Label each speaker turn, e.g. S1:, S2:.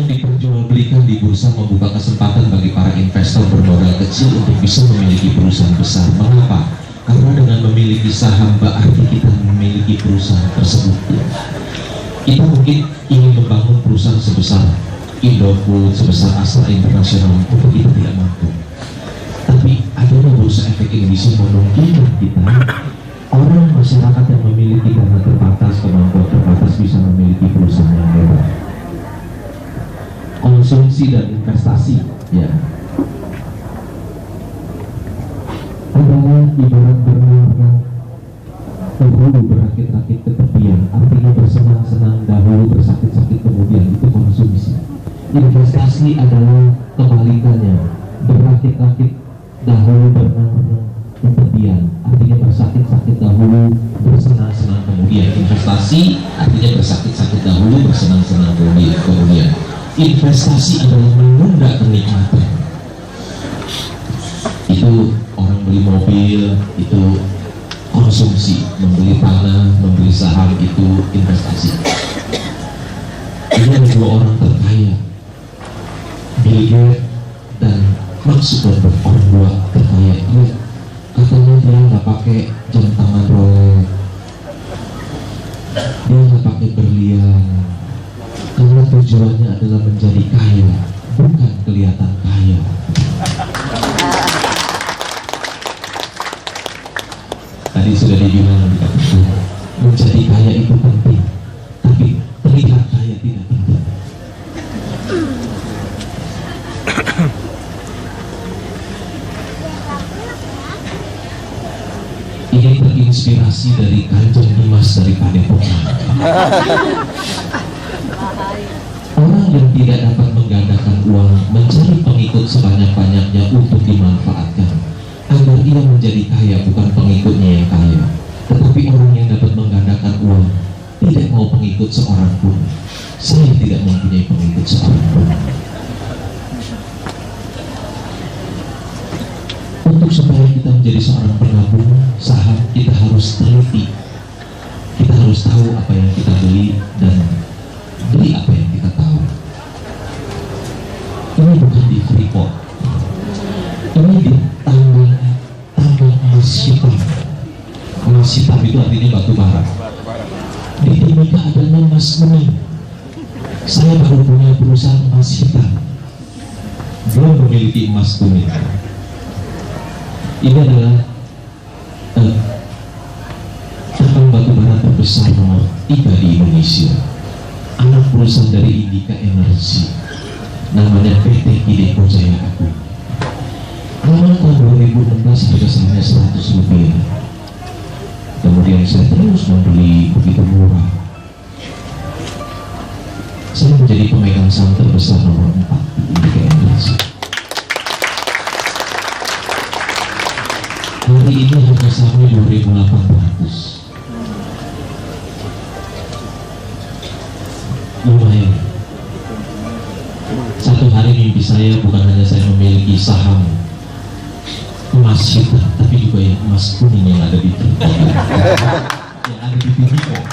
S1: yang diperjualbelikan di bursa membuka kesempatan bagi para investor bermodal kecil untuk bisa memiliki perusahaan besar. Mengapa? Karena dengan memiliki saham berarti kita memiliki perusahaan tersebut. Kita mungkin ingin membangun perusahaan sebesar Indofood, sebesar Astra Internasional, untuk kita tidak mampu. Tapi adanya bursa efek Indonesia memungkinkan kita, orang masyarakat yang memiliki dana terbatas, kemampuan terbatas, bisa memiliki perusahaan yang hebat. Konsumsi dan investasi, ya, adalah ibarat berenang yang dahulu berakit-rakit ke tepian, artinya bersenang-senang dahulu, bersakit-sakit kemudian, itu konsumsi. Investasi adalah kebalikannya, berakit-rakit dahulu, berenang-renang ke tepian, artinya bersakit-sakit dahulu, bersenang-senang kemudian. Investasi artinya bersakit-sakit dahulu, bersenang-senang kemudian. Investasi adalah menunda kenikmatan. Itu orang beli mobil, itu konsumsi. Membeli tanah, membeli saham, itu investasi. Ini ada dua orang terkaya, Bill Gates dan Mark Zuckerberg, orang dua terkaya. Iya, katanya dia nggak pakai jam tangan Rolex, dia nggak pakai berlian, karena tujuannya adalah menjadi kaya, bukan kelihatan kaya. Tadi sudah dibilang menjadi kaya itu penting, tapi terlihat kaya tidak penting. Ini terinspirasi dari Kanjeng Dimas dari Padepokan. Orang yang tidak dapat menggandakan uang mencari pengikut sebanyak-banyaknya untuk dimanfaatkan agar ia menjadi kaya, bukan pengikutnya yang kaya. Tetapi orang yang dapat menggandakan uang tidak mau pengikut seorang pun. Saya tidak mempunyai pengikut seorang pun. Untuk supaya kita menjadi seorang penabung saham, kita harus teliti. Kita harus tahu apa yang kita beli dan beli apa yang kita tahu. Ini bukan di Freeport, ini di tambang emas hitam. Emas hitam itu artinya batu bara. Di Timika adanya emas kuning. Saya baru punya perusahaan emas hitam, belum memiliki emas kuning. Ini adalah tambang batu bara terbesar nomor 3 di Indonesia, anak perusahaan dari Indika Energy, namanya PT Ideco Jaya Agung. Awal tahun 2016 harga sahamnya 100 rupiah. Kemudian saya terus membeli begitu murah. Saya menjadi pemegang saham terbesar nomor 4 di Indika Energy. Hari ini harga sahamnya 2.800. Lumayan. Satu hari mimpi saya bukan hanya saya memiliki saham emas hitam, tapi juga yang emas kuning yang ada di Freeport, yang ada di Freeport.